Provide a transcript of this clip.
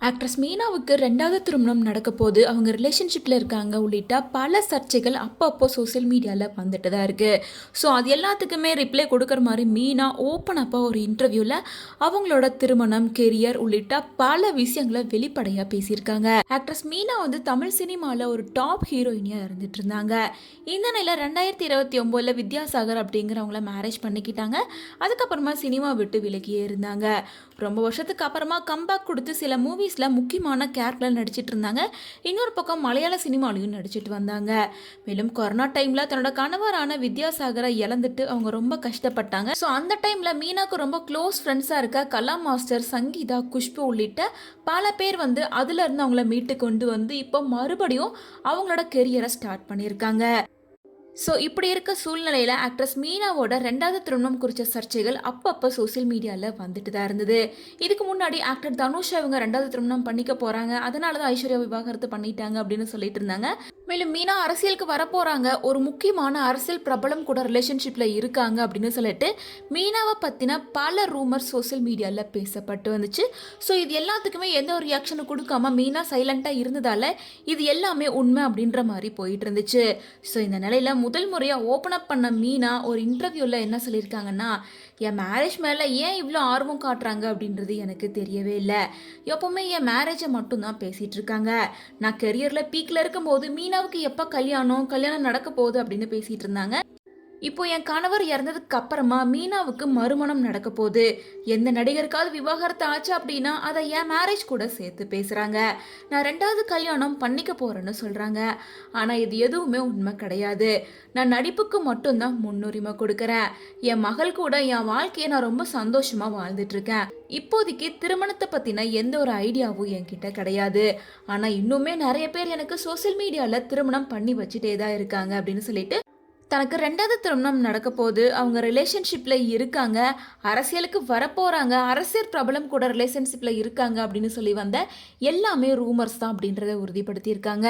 Actress மீனாவுக்கு 2வது திருமணம் நடக்க போது அவங்க ரிலேஷன்ஷிப்பில் இருக்காங்க உள்ளிட்ட பல சர்ச்சைகள் அப்பப்போ சோசியல் மீடியாவில் வந்துட்டு தான் இருக்குது. ஸோ அது எல்லாத்துக்குமே ரிப்ளை கொடுக்குற மாதிரி மீனா ஓப்பன் அப்பாக ஒரு இன்டர்வியூவில் அவங்களோட திருமணம், கெரியர் உள்ளிட்ட பல விஷயங்களை வெளிப்படையாக பேசியிருக்காங்க. ஆக்ட்ரஸ் மீனா தமிழ் சினிமாவில் ஒரு டாப் ஹீரோயினியாக இருந்துட்டு இருந்தாங்க. இந்த நிலையில் 2029 வித்யாசாகர் அப்படிங்கிறவங்கள மேரேஜ் பண்ணிக்கிட்டாங்க. அதுக்கப்புறமா சினிமா விட்டு விலகியே இருந்தாங்க. ரொம்ப வருஷத்துக்கு அப்புறமா கம்பேக் கொடுத்து சில மூவிஸில் முக்கியமான கேரக்டரில் நடிச்சிட்டு இருந்தாங்க. இன்னொரு பக்கம் மலையாள சினிமாலையும் நடிச்சிட்டு வந்தாங்க. மேலும் கொரோனா டைமில் தன்னோட கணவரான வித்யாசாகரை இழந்துட்டு அவங்க ரொம்ப கஷ்டப்பட்டாங்க. ஸோ அந்த டைமில் மீனாக்கு ரொம்ப க்ளோஸ் ஃப்ரெண்ட்ஸாக இருக்க கலா மாஸ்டர், சங்கீதா, குஷ்பு உள்ளிட்ட பல பேர் அதுலேருந்து அவங்கள மீட்டு கொண்டு இப்போ மறுபடியும் அவங்களோட கெரியரை ஸ்டார்ட் பண்ணியிருக்காங்க. ஸோ இப்படி இருக்க சூழ்நிலையில் ஆக்ட்ரஸ் மீனாவோட 2வது திருமணம் குறித்த சர்ச்சைகள் அப்பப்போ சோசியல் மீடியாவில் வந்துட்டு தான் இருந்தது. இதுக்கு முன்னாடி ஆக்டர் தனுஷா இவங்க 2வது திருமணம் பண்ணிக்க போகிறாங்க, அதனால தான் ஐஸ்வர்யா விவாகரத்து பண்ணிட்டாங்க அப்படின்னு சொல்லிட்டு இருந்தாங்க. மேலும் மீனா அரசியலுக்கு வரப்போகிறாங்க, ஒரு முக்கியமான அரசியல் பிரபலம் கூட ரிலேஷன்ஷிப்பில் இருக்காங்க அப்படின்னு சொல்லிட்டு மீனாவை பற்றின பல ரூமர் சோசியல் மீடியாவில் பேசப்பட்டு வந்துச்சு. ஸோ இது எல்லாத்துக்குமே எந்த ஒரு ரியாக்ஷனும் கொடுக்காம மீனா சைலண்ட்டாக இருந்ததால் இது எல்லாமே உண்மை அப்படின்ற மாதிரி போயிட்டு இருந்துச்சு. ஸோ இந்த நிலையில் முதல் முறையாக ஓப்பன் அப் பண்ண மீனா ஒரு இன்டர்வியூவில் என்ன சொல்லியிருக்காங்கன்னா, என் மேரேஜ் மேலே ஏன் இவ்வளோ ஆர்வம் காட்டுறாங்க அப்படின்றது எனக்கு தெரியவே இல்லை. எப்போவுமே என் மேரேஜை மட்டும்தான் பேசிகிட்டு இருக்காங்க. நான் கெரியரில் பீக்கில் இருக்கும்போது மீனாவுக்கு எப்போ கல்யாணம் நடக்க போகுது அப்படின்னு பேசிகிட்டு இருந்தாங்க. இப்போ என் கணவர் இறந்ததுக்கு அப்புறமா மீனாவுக்கு மறுமணம் நடக்க போகுது. எந்த நடிகருக்காவது விவாகரத்து ஆச்சு அப்படின்னா அதை என் மேரேஜ் கூட சேர்த்து பேசுகிறாங்க. நான் 2வது கல்யாணம் பண்ணிக்க போகிறேன்னு சொல்கிறாங்க. ஆனால் இது எதுவுமே உண்மை கிடையாது. நான் நடிப்புக்கு மட்டும்தான் முன்னுரிமை கொடுக்குறேன். என் மகள் கூட என் வாழ்க்கையை நான் ரொம்ப சந்தோஷமாக வாழ்ந்துட்டுருக்கேன். இப்போதைக்கு திருமணத்தை பற்றின எந்த ஒரு ஐடியாவும் என்கிட்ட கிடையாது. ஆனால் இன்னுமே நிறைய பேர் எனக்கு சோசியல் மீடியாவில் திருமணம் பண்ணி வச்சுட்டே தான் இருக்காங்க அப்படின்னு சொல்லிட்டு தனக்கு 2வது திருமணம் நடக்க போது, அவங்க ரிலேஷன்ஷிப்பில் இருக்காங்க, அரசியலுக்கு வரப்போகிறாங்க, அரசியல் பிரபலம் கூட ரிலேஷன்ஷிப்பில் இருக்காங்க அப்படின்னு சொல்லி வந்த எல்லாமே ரூமர்ஸ் தான் அப்படின்றத உறுதிப்படுத்தியிருக்காங்க.